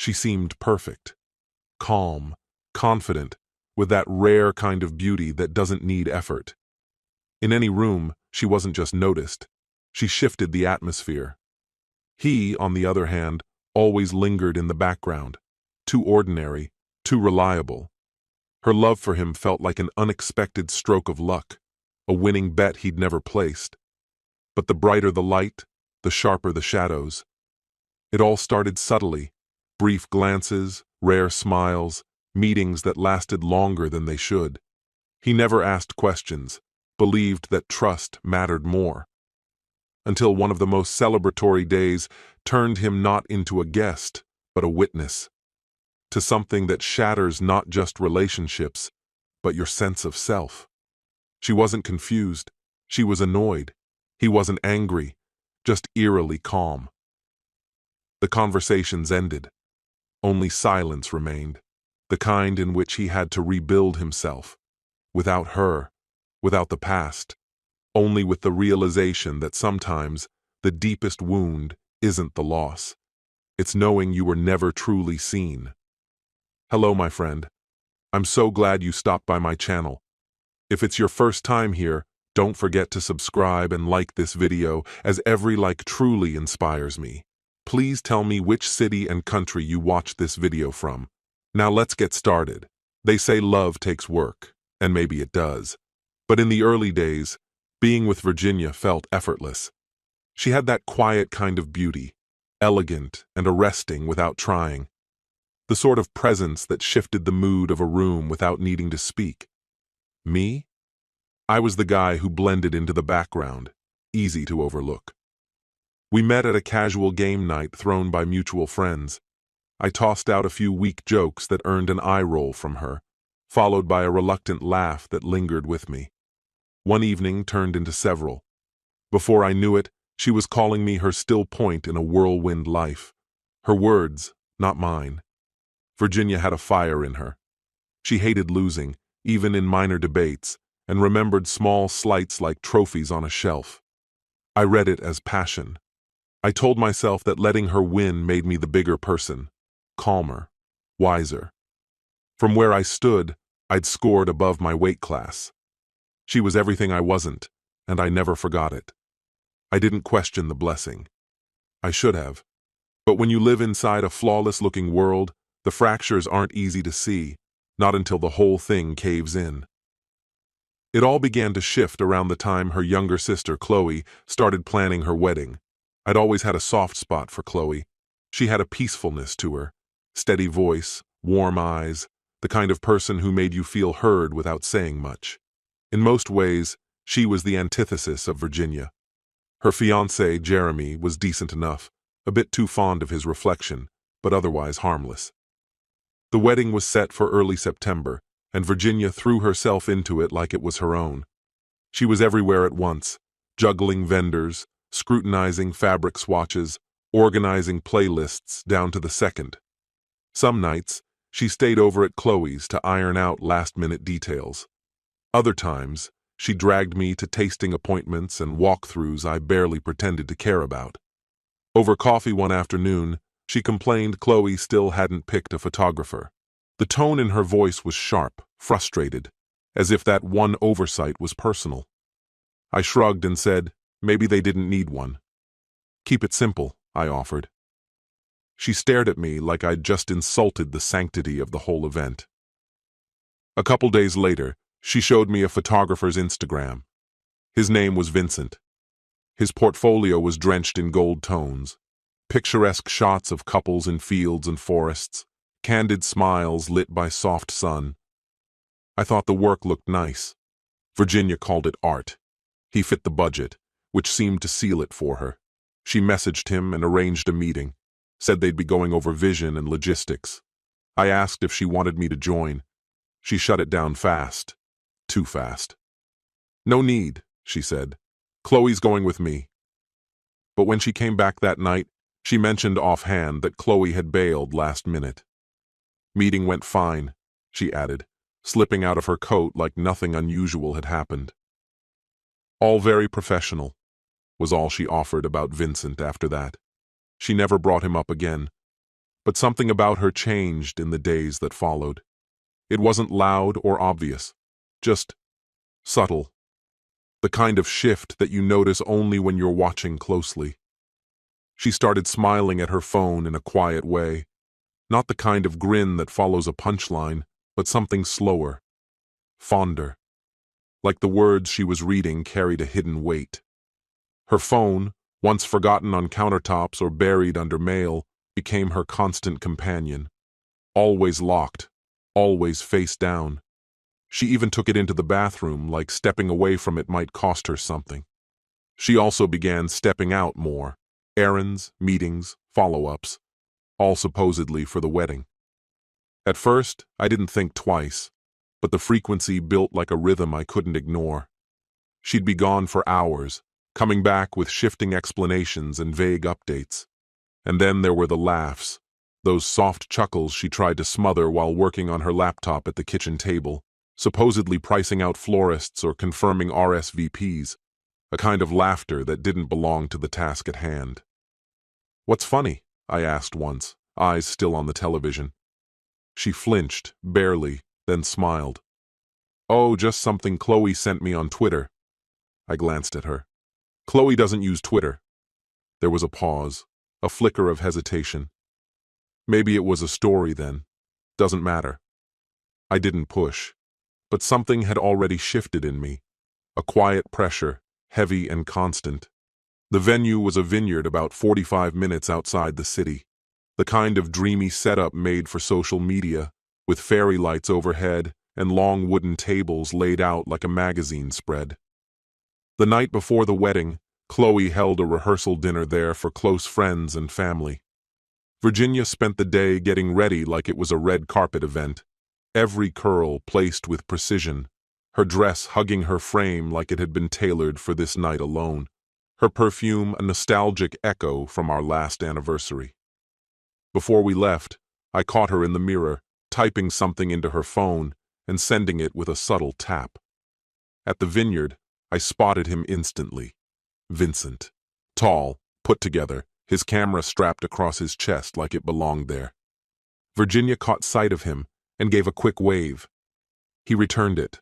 She seemed perfect, calm, confident, with that rare kind of beauty that doesn't need effort. In any room, she wasn't just noticed, she shifted the atmosphere. He, on the other hand, always lingered in the background, too ordinary, too reliable. Her love for him felt like an unexpected stroke of luck, a winning bet he'd never placed. But the brighter the light, the sharper the shadows. It all started subtly, brief glances, rare smiles, meetings that lasted longer than they should. He never asked questions, believed that trust mattered more. Until one of the most celebratory days turned him not into a guest, but a witness, to something that shatters not just relationships, but your sense of self. She wasn't confused, she was annoyed. He wasn't angry, just eerily calm. The conversations ended. Only silence remained, the kind in which he had to rebuild himself. Without her, without the past, only with the realization that sometimes the deepest wound isn't the loss. It's knowing you were never truly seen. Hello, my friend. I'm so glad you stopped by my channel. If it's your first time here, don't forget to subscribe and like this video, as every like truly inspires me. Please tell me which city and country you watched this video from. Now let's get started. They say love takes work, and maybe it does. But in the early days, being with Virginia felt effortless. She had that quiet kind of beauty, elegant and arresting without trying. The sort of presence that shifted the mood of a room without needing to speak. Me? I was the guy who blended into the background, easy to overlook. We met at a casual game night thrown by mutual friends. I tossed out a few weak jokes that earned an eye roll from her, followed by a reluctant laugh that lingered with me. One evening turned into several. Before I knew it, she was calling me her still point in a whirlwind life. Her words, not mine. Virginia had a fire in her. She hated losing, even in minor debates, and remembered small slights like trophies on a shelf. I read it as passion. I told myself that letting her win made me the bigger person, calmer, wiser. From where I stood, I'd scored above my weight class. She was everything I wasn't, and I never forgot it. I didn't question the blessing. I should have. But when you live inside a flawless-looking world, the fractures aren't easy to see, not until the whole thing caves in. It all began to shift around the time her younger sister, Chloe, started planning her wedding. I'd always had a soft spot for Chloe. She had a peacefulness to her, steady voice, warm eyes, the kind of person who made you feel heard without saying much. In most ways, she was the antithesis of Virginia. Her fiancé, Jeremy, was decent enough, a bit too fond of his reflection, but otherwise harmless. The wedding was set for early September, and Virginia threw herself into it like it was her own. She was everywhere at once, juggling vendors, scrutinizing fabric swatches, organizing playlists down to the second. Some nights, she stayed over at Chloe's to iron out last-minute details. Other times, she dragged me to tasting appointments and walkthroughs I barely pretended to care about. Over coffee one afternoon, she complained Chloe still hadn't picked a photographer. The tone in her voice was sharp, frustrated, as if that one oversight was personal. I shrugged and said, maybe they didn't need one. Keep it simple, I offered. She stared at me like I'd just insulted the sanctity of the whole event. A couple days later, she showed me a photographer's Instagram. His name was Vincent. His portfolio was drenched in gold tones, picturesque shots of couples in fields and forests, candid smiles lit by soft sun. I thought the work looked nice. Virginia called it art. He fit the budget, which seemed to seal it for her. She messaged him and arranged a meeting, said they'd be going over vision and logistics. I asked if she wanted me to join. She shut it down fast. Too fast. No need, she said. Chloe's going with me. But when she came back that night, she mentioned offhand that Chloe had bailed last minute. Meeting went fine, she added, slipping out of her coat like nothing unusual had happened. All very professional, was all she offered about Vincent after that. She never brought him up again. But something about her changed in the days that followed. It wasn't loud or obvious, just subtle. The kind of shift that you notice only when you're watching closely. She started smiling at her phone in a quiet way, not the kind of grin that follows a punchline, but something slower, fonder, like the words she was reading carried a hidden weight. Her phone, once forgotten on countertops or buried under mail, became her constant companion. Always locked, always face down. She even took it into the bathroom, like stepping away from it might cost her something. She also began stepping out more. Errands, meetings, follow-ups, all supposedly for the wedding. At first, I didn't think twice, but the frequency built like a rhythm I couldn't ignore. She'd be gone for hours, coming back with shifting explanations and vague updates. And then there were the laughs, those soft chuckles she tried to smother while working on her laptop at the kitchen table, supposedly pricing out florists or confirming RSVPs, a kind of laughter that didn't belong to the task at hand. "What's funny?" I asked once, eyes still on the television. She flinched, barely, then smiled. "Oh, just something Chloe sent me on Twitter." I glanced at her. "Chloe doesn't use Twitter." There was a pause, a flicker of hesitation. Maybe it was a story then. Doesn't matter. I didn't push, but something had already shifted in me, a quiet pressure, heavy and constant. The venue was a vineyard about 45 minutes outside the city, the kind of dreamy setup made for social media, with fairy lights overhead and long wooden tables laid out like a magazine spread. The night before the wedding, Chloe held a rehearsal dinner there for close friends and family. Virginia spent the day getting ready like it was a red carpet event, every curl placed with precision, her dress hugging her frame like it had been tailored for this night alone, her perfume a nostalgic echo from our last anniversary. Before we left, I caught her in the mirror, typing something into her phone and sending it with a subtle tap. At the vineyard, I spotted him instantly. Vincent. Tall, put together, his camera strapped across his chest like it belonged there. Virginia caught sight of him and gave a quick wave. He returned it.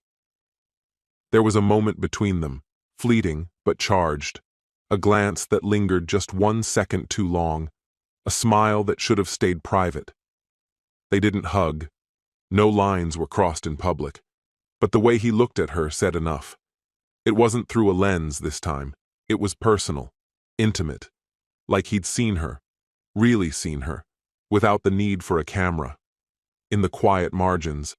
There was a moment between them, fleeting but charged, a glance that lingered just 1 second too long, a smile that should have stayed private. They didn't hug. No lines were crossed in public, but the way he looked at her said enough. It wasn't through a lens this time. It was personal, intimate, like he'd seen her, really seen her, without the need for a camera. In the quiet margins.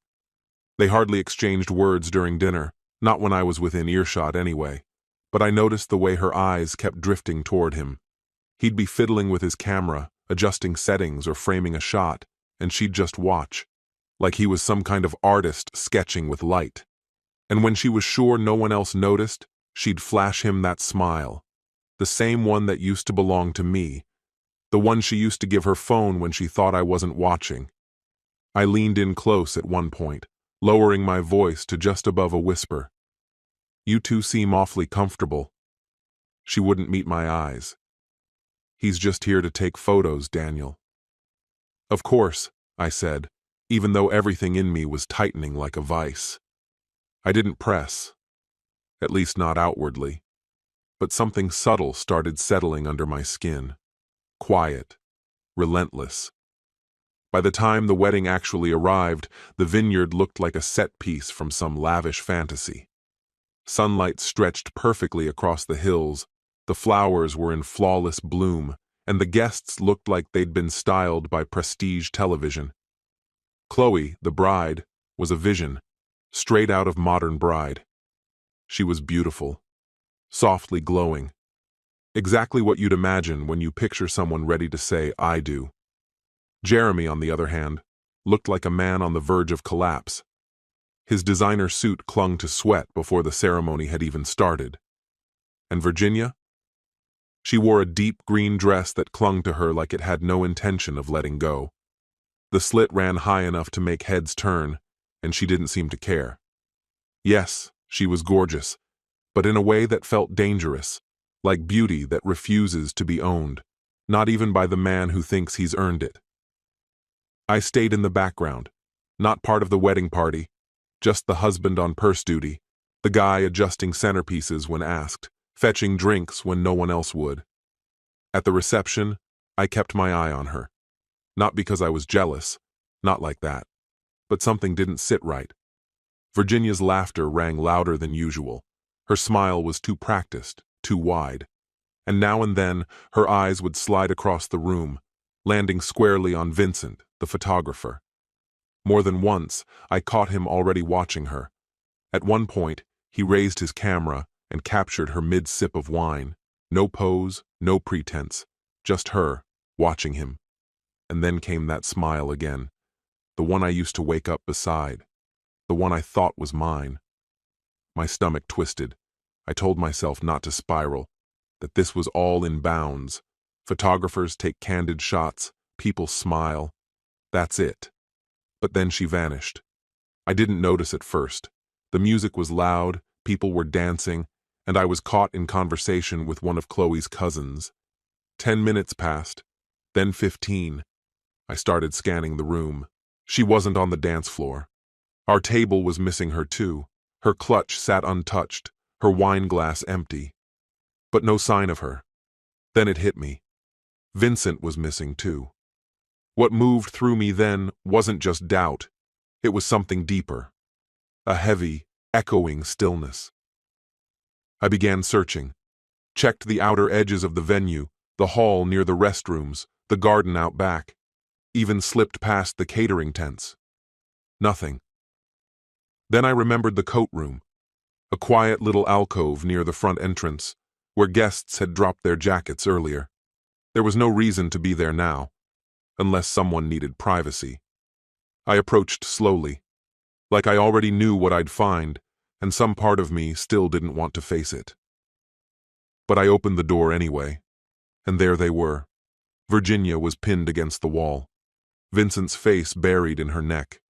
They hardly exchanged words during dinner, not when I was within earshot anyway, but I noticed the way her eyes kept drifting toward him. He'd be fiddling with his camera, adjusting settings or framing a shot, and she'd just watch, like he was some kind of artist sketching with light. And when she was sure no one else noticed, she'd flash him that smile, the same one that used to belong to me, the one she used to give her phone when she thought I wasn't watching. I leaned in close at one point, lowering my voice to just above a whisper. "You two seem awfully comfortable." She wouldn't meet my eyes. "He's just here to take photos, Daniel." "Of course," I said, even though everything in me was tightening like a vice. I didn't press, at least not outwardly, but something subtle started settling under my skin. Quiet, relentless. By the time the wedding actually arrived, the vineyard looked like a set piece from some lavish fantasy. Sunlight stretched perfectly across the hills, the flowers were in flawless bloom, and the guests looked like they'd been styled by prestige television. Chloe, the bride, was a vision, straight out of Modern Bride. She was beautiful, softly glowing. Exactly what you'd imagine when you picture someone ready to say, "I do." Jeremy, on the other hand, looked like a man on the verge of collapse. His designer suit clung to sweat before the ceremony had even started. And Virginia? She wore a deep green dress that clung to her like it had no intention of letting go. The slit ran high enough to make heads turn, and she didn't seem to care. Yes, she was gorgeous, but in a way that felt dangerous, like beauty that refuses to be owned, not even by the man who thinks he's earned it. I stayed in the background, not part of the wedding party, just the husband on purse duty, the guy adjusting centerpieces when asked, fetching drinks when no one else would. At the reception, I kept my eye on her. Not because I was jealous, not like that, but something didn't sit right. Virginia's laughter rang louder than usual. Her smile was too practiced, too wide. And now and then, her eyes would slide across the room, landing squarely on Vincent, the photographer. More than once, I caught him already watching her. At one point, he raised his camera and captured her mid-sip of wine. No pose, no pretense, just her, watching him. And then came that smile again, the one I used to wake up beside, the one I thought was mine. My stomach twisted. I told myself not to spiral, that this was all in bounds. Photographers take candid shots, people smile. That's it. But then she vanished. I didn't notice at first. The music was loud, people were dancing, and I was caught in conversation with one of Chloe's cousins. 10 minutes passed, then 15. I started scanning the room. She wasn't on the dance floor. Our table was missing her too. Her clutch sat untouched, her wine glass empty. But no sign of her. Then it hit me. Vincent was missing too. What moved through me then wasn't just doubt. It was something deeper. A heavy, echoing stillness. I began searching. Checked the outer edges of the venue, the hall near the restrooms, the garden out back. Even slipped past the catering tents. Nothing. Then I remembered the coat room, a quiet little alcove near the front entrance, where guests had dropped their jackets earlier. There was no reason to be there now, unless someone needed privacy. I approached slowly, like I already knew what I'd find, and some part of me still didn't want to face it. But I opened the door anyway, and there they were. Virginia was pinned against the wall, Vincent's face buried in her neck,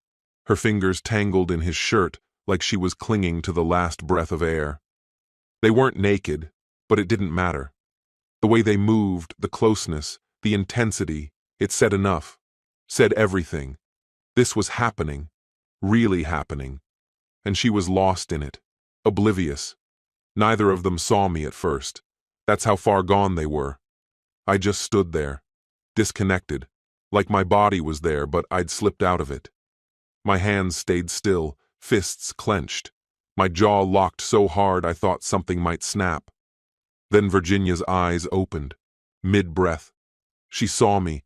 her fingers tangled in his shirt like she was clinging to the last breath of air. They weren't naked, but it didn't matter. The way they moved, the closeness, the intensity, it said enough, said everything. This was happening, really happening, and she was lost in it, oblivious. Neither of them saw me at first. That's how far gone they were. I just stood there, disconnected, like my body was there but I'd slipped out of it. My hands stayed still, fists clenched. My jaw locked so hard I thought something might snap. Then Virginia's eyes opened, mid-breath. She saw me,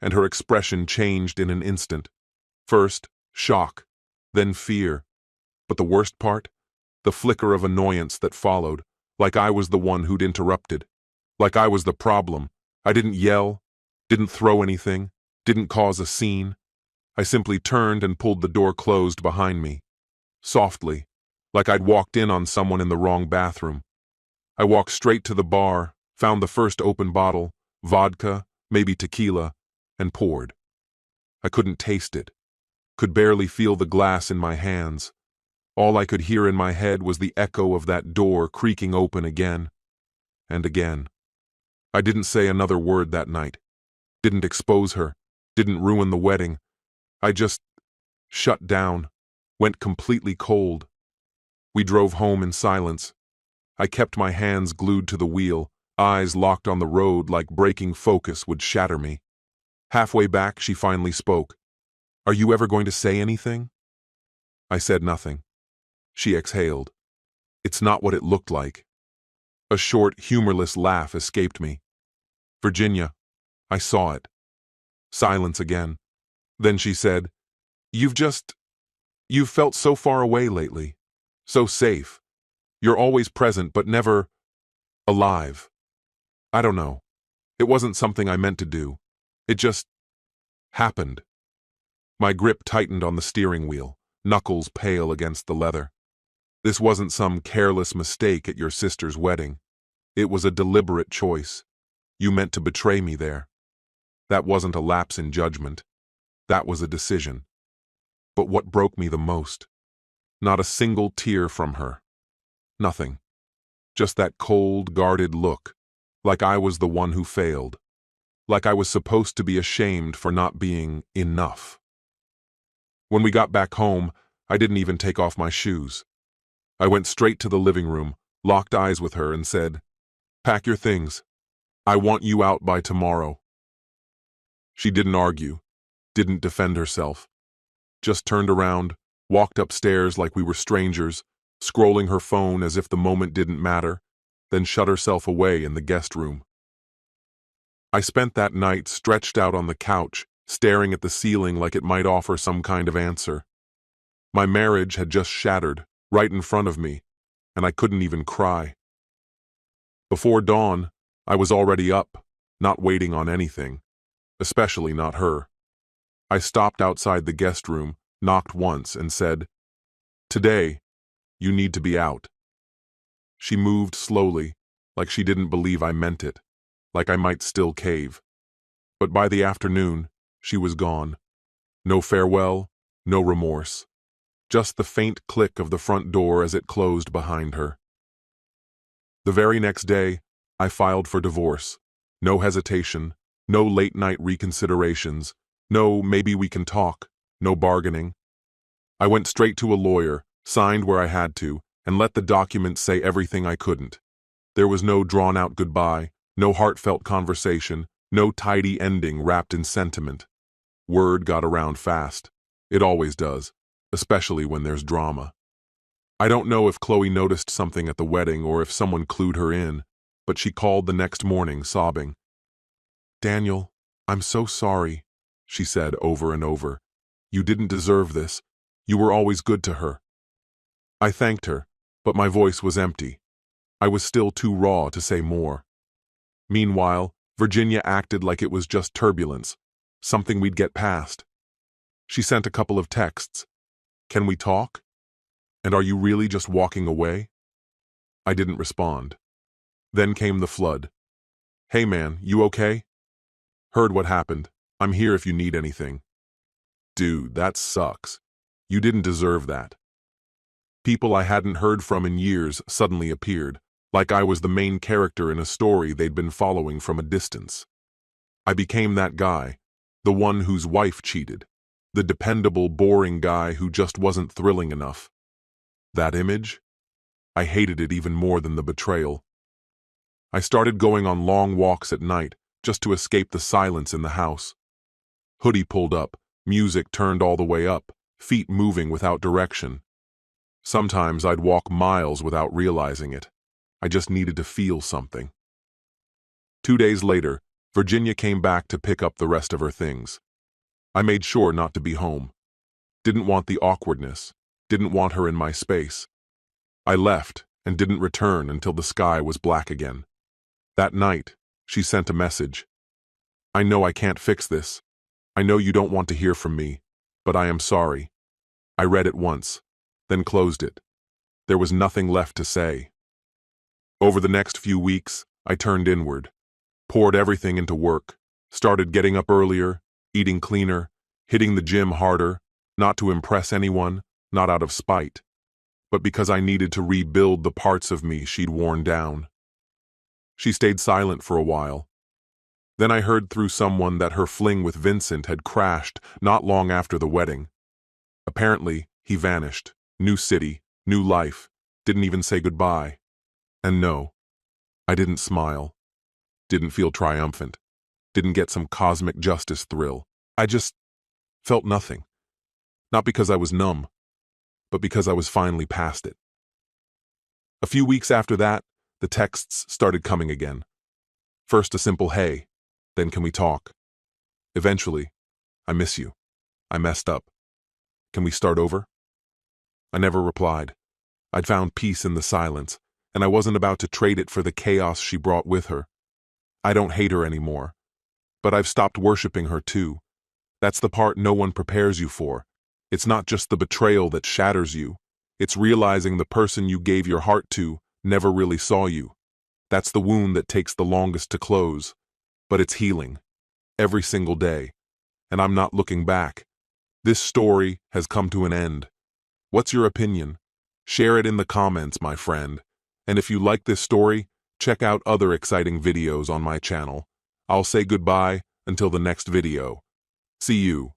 and her expression changed in an instant. First, shock, then fear. But the worst part? The flicker of annoyance that followed, like I was the one who'd interrupted. Like I was the problem. I didn't yell, didn't throw anything, didn't cause a scene. I simply turned and pulled the door closed behind me. Softly, like I'd walked in on someone in the wrong bathroom. I walked straight to the bar, found the first open bottle, vodka, maybe tequila, and poured. I couldn't taste it, could barely feel the glass in my hands. All I could hear in my head was the echo of that door creaking open again and again. I didn't say another word that night, didn't expose her, didn't ruin the wedding. I just shut down, went completely cold. We drove home in silence. I kept my hands glued to the wheel, eyes locked on the road like breaking focus would shatter me. Halfway back, she finally spoke. "Are you ever going to say anything?" I said nothing. She exhaled. "It's not what it looked like." A short, humorless laugh escaped me. "Virginia, I saw it." Silence again. Then she said, You've felt so far away lately. So safe. You're always present, but never alive. I don't know. It wasn't something I meant to do. It just happened." My grip tightened on the steering wheel, knuckles pale against the leather. "This wasn't some careless mistake at your sister's wedding. It was a deliberate choice. You meant to betray me there. That wasn't a lapse in judgment. That was a decision." But what broke me the most? Not a single tear from her. Nothing. Just that cold, guarded look, like I was the one who failed. Like I was supposed to be ashamed for not being enough. When we got back home, I didn't even take off my shoes. I went straight to the living room, locked eyes with her, and said, "Pack your things. I want you out by tomorrow." She didn't argue, didn't defend herself, just turned around, walked upstairs like we were strangers, scrolling her phone as if the moment didn't matter, then shut herself away in the guest room. I spent that night stretched out on the couch, staring at the ceiling like it might offer some kind of answer. My marriage had just shattered, right in front of me, and I couldn't even cry. Before dawn, I was already up, not waiting on anything, especially not her. I stopped outside the guest room, knocked once, and said, "Today, you need to be out." She moved slowly, like she didn't believe I meant it, like I might still cave. But by the afternoon, she was gone. No farewell, no remorse. Just the faint click of the front door as it closed behind her. The very next day, I filed for divorce. No hesitation, no late-night reconsiderations, no maybe we can talk, no bargaining. I went straight to a lawyer, signed where I had to, and let the documents say everything I couldn't. There was no drawn-out goodbye, no heartfelt conversation, no tidy ending wrapped in sentiment. Word got around fast. It always does, especially when there's drama. I don't know if Chloe noticed something at the wedding or if someone clued her in, but she called the next morning sobbing. "Daniel, I'm so sorry," she said over and over. "You didn't deserve this. You were always good to her." I thanked her, but my voice was empty. I was still too raw to say more. Meanwhile, Virginia acted like it was just turbulence, something we'd get past. She sent a couple of texts. "Can we talk? And are you really just walking away?" I didn't respond. Then came the flood. "Hey man, you okay? Heard what happened. I'm here if you need anything." Dude, that sucks. You didn't deserve that. People I hadn't heard from in years suddenly appeared, like I was the main character in a story they'd been following from a distance. I became that guy, the one whose wife cheated, the dependable, boring guy who just wasn't thrilling enough. That image? I hated it even more than the betrayal. I started going on long walks at night, just to escape the silence in the house. Hoodie pulled up, music turned all the way up, feet moving without direction. Sometimes I'd walk miles without realizing it. I just needed to feel something. 2 days later, Virginia came back to pick up the rest of her things. I made sure not to be home. Didn't want the awkwardness. Didn't want her in my space. I left and didn't return until the sky was black again. That night, she sent a message. "I know I can't fix this. I know you don't want to hear from me, but I am sorry." I read it once, then closed it. There was nothing left to say. Over the next few weeks, I turned inward, poured everything into work, started getting up earlier, eating cleaner, hitting the gym harder, not to impress anyone, not out of spite, but because I needed to rebuild the parts of me she'd worn down. She stayed silent for a while. Then I heard through someone that her fling with Vincent had crashed not long after the wedding. Apparently, he vanished. New city, new life, didn't even say goodbye. And no, I didn't smile, didn't feel triumphant, didn't get some cosmic justice thrill. I just felt nothing. Not because I was numb, but because I was finally past it. A few weeks after that, the texts started coming again. First a simple hey, then can we talk? Eventually, I miss you. I messed up. Can we start over? I never replied. I'd found peace in the silence, and I wasn't about to trade it for the chaos she brought with her. I don't hate her anymore, but I've stopped worshiping her too. That's the part no one prepares you for. It's not just the betrayal that shatters you. It's realizing the person you gave your heart to never really saw you. That's the wound that takes the longest to close, but it's healing. Every single day. And I'm not looking back. This story has come to an end. What's your opinion? Share it in the comments, my friend. And if you like this story, check out other exciting videos on my channel. I'll say goodbye until the next video. See you.